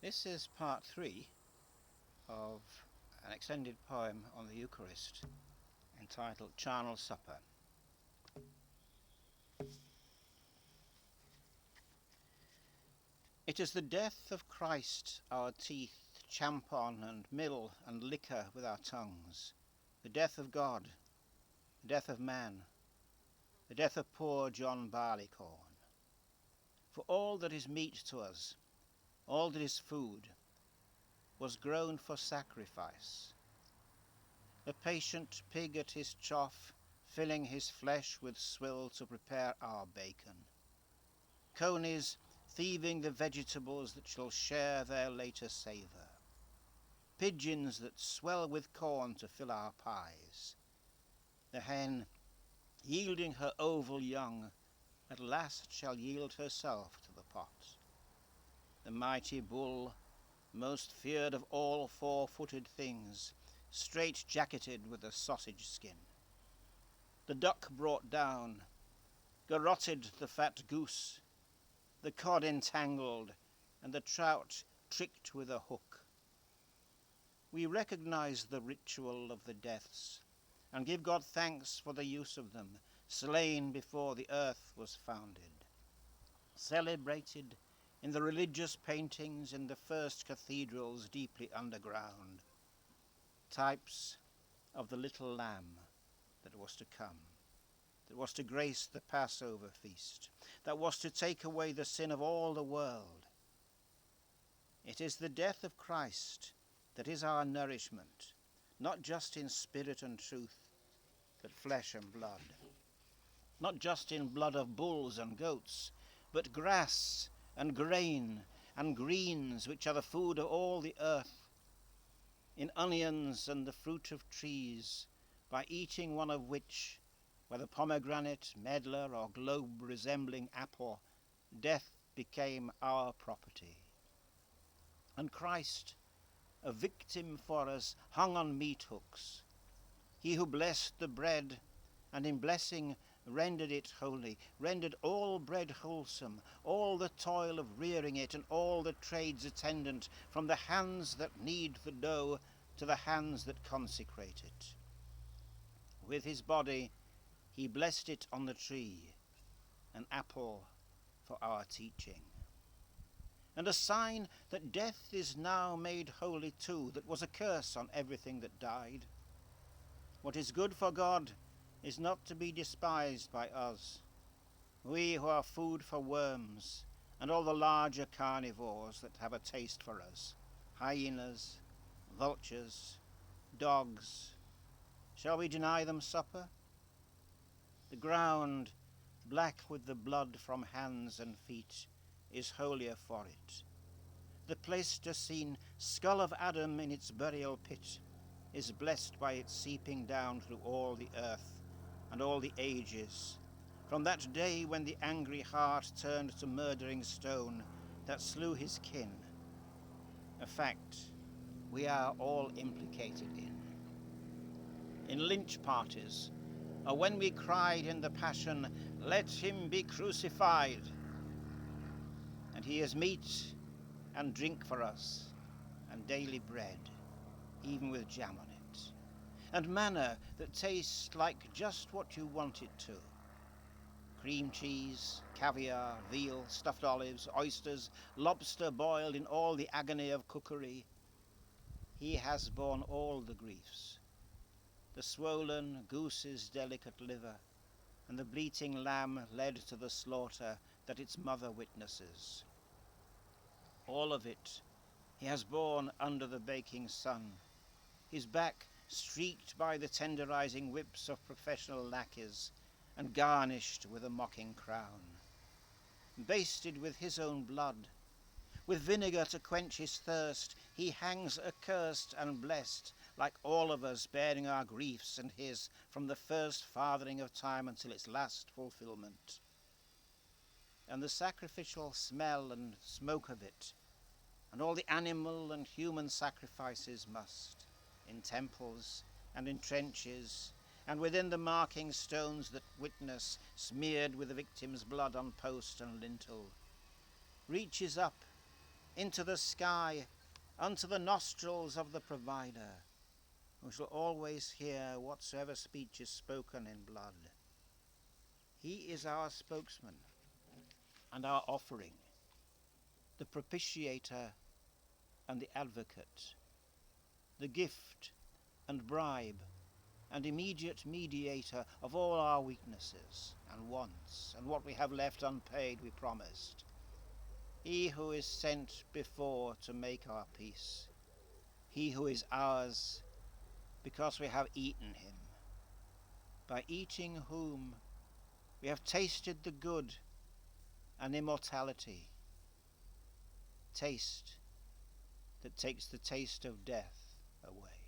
This is part 3 of an extended poem on the Eucharist entitled Charnal Supper. It is the death of Christ our teeth champ on, and mill and liquor with our tongues, the death of God, the death of man, the death of poor John Barleycorn. For all that is meat to us, all that is food, was grown for sacrifice. The patient pig at his trough, filling his flesh with swill to prepare our bacon. Conies thieving the vegetables that shall share their later savour. Pigeons that swell with corn to fill our pies. The hen, yielding her oval young, at last shall yield herself to the pot. The mighty bull, most feared of all four-footed things, straight-jacketed with a sausage skin. The duck brought down, garrotted the fat goose, the cod entangled, and the trout tricked with a hook. We recognize the ritual of the deaths, and give God thanks for the use of them, slain before the earth was founded. Celebrated in the religious paintings in the first cathedrals deeply underground, types of the little lamb that was to come, that was to grace the Passover feast, that was to take away the sin of all the world. It is the death of Christ that is our nourishment, not just in spirit and truth, but flesh and blood. Not just in blood of bulls and goats, but grass and grain and greens, which are the food of all the earth, in onions and the fruit of trees, by eating one of which, whether pomegranate, medlar, or globe-resembling apple, death became our property. And Christ, a victim for us, hung on meat hooks. He who blessed the bread, and in blessing rendered it holy, rendered all bread wholesome, all the toil of rearing it, and all the trades attendant, from the hands that knead the dough to the hands that consecrate it. With his body he blessed it on the tree, an apple for our teaching. And a sign that death is now made holy too, that was a curse on everything that died. What is good for God is not to be despised by us, we who are food for worms and all the larger carnivores that have a taste for us, hyenas, vultures, dogs. Shall we deny them supper? The ground, black with the blood from hands and feet, is holier for it. The Pleistocene skull of Adam in its burial pit is blessed by its seeping down through all the earth and all the ages, from that day when the angry heart turned to murdering stone that slew his kin, a fact we are all implicated in lynch parties, or when we cried in the Passion, "Let him be crucified," and he is meat and drink for us, and daily bread, even with jam on it, and manna that tastes like just what you want it to. Cream cheese, caviar, veal, stuffed olives, oysters, lobster boiled in all the agony of cookery. He has borne all the griefs, the swollen goose's delicate liver, and the bleating lamb led to the slaughter that its mother witnesses. All of it he has borne under the baking sun, his back streaked by the tenderizing whips of professional lackeys and garnished with a mocking crown. Basted with his own blood, with vinegar to quench his thirst, he hangs accursed and blessed, like all of us, bearing our griefs and his from the first fathering of time until its last fulfillment. And the sacrificial smell and smoke of it, and all the animal and human sacrifices must, in temples and in trenches, and within the marking stones that witness, smeared with the victim's blood on post and lintel, reaches up into the sky, unto the nostrils of the provider, who shall always hear whatsoever speech is spoken in blood. He is our spokesman and our offering, the propitiator and the advocate, the gift and bribe and immediate mediator of all our weaknesses and wants, and what we have left unpaid we promised. He who is sent before to make our peace, he who is ours because we have eaten him, by eating whom we have tasted the good and immortality, taste that takes the taste of death away.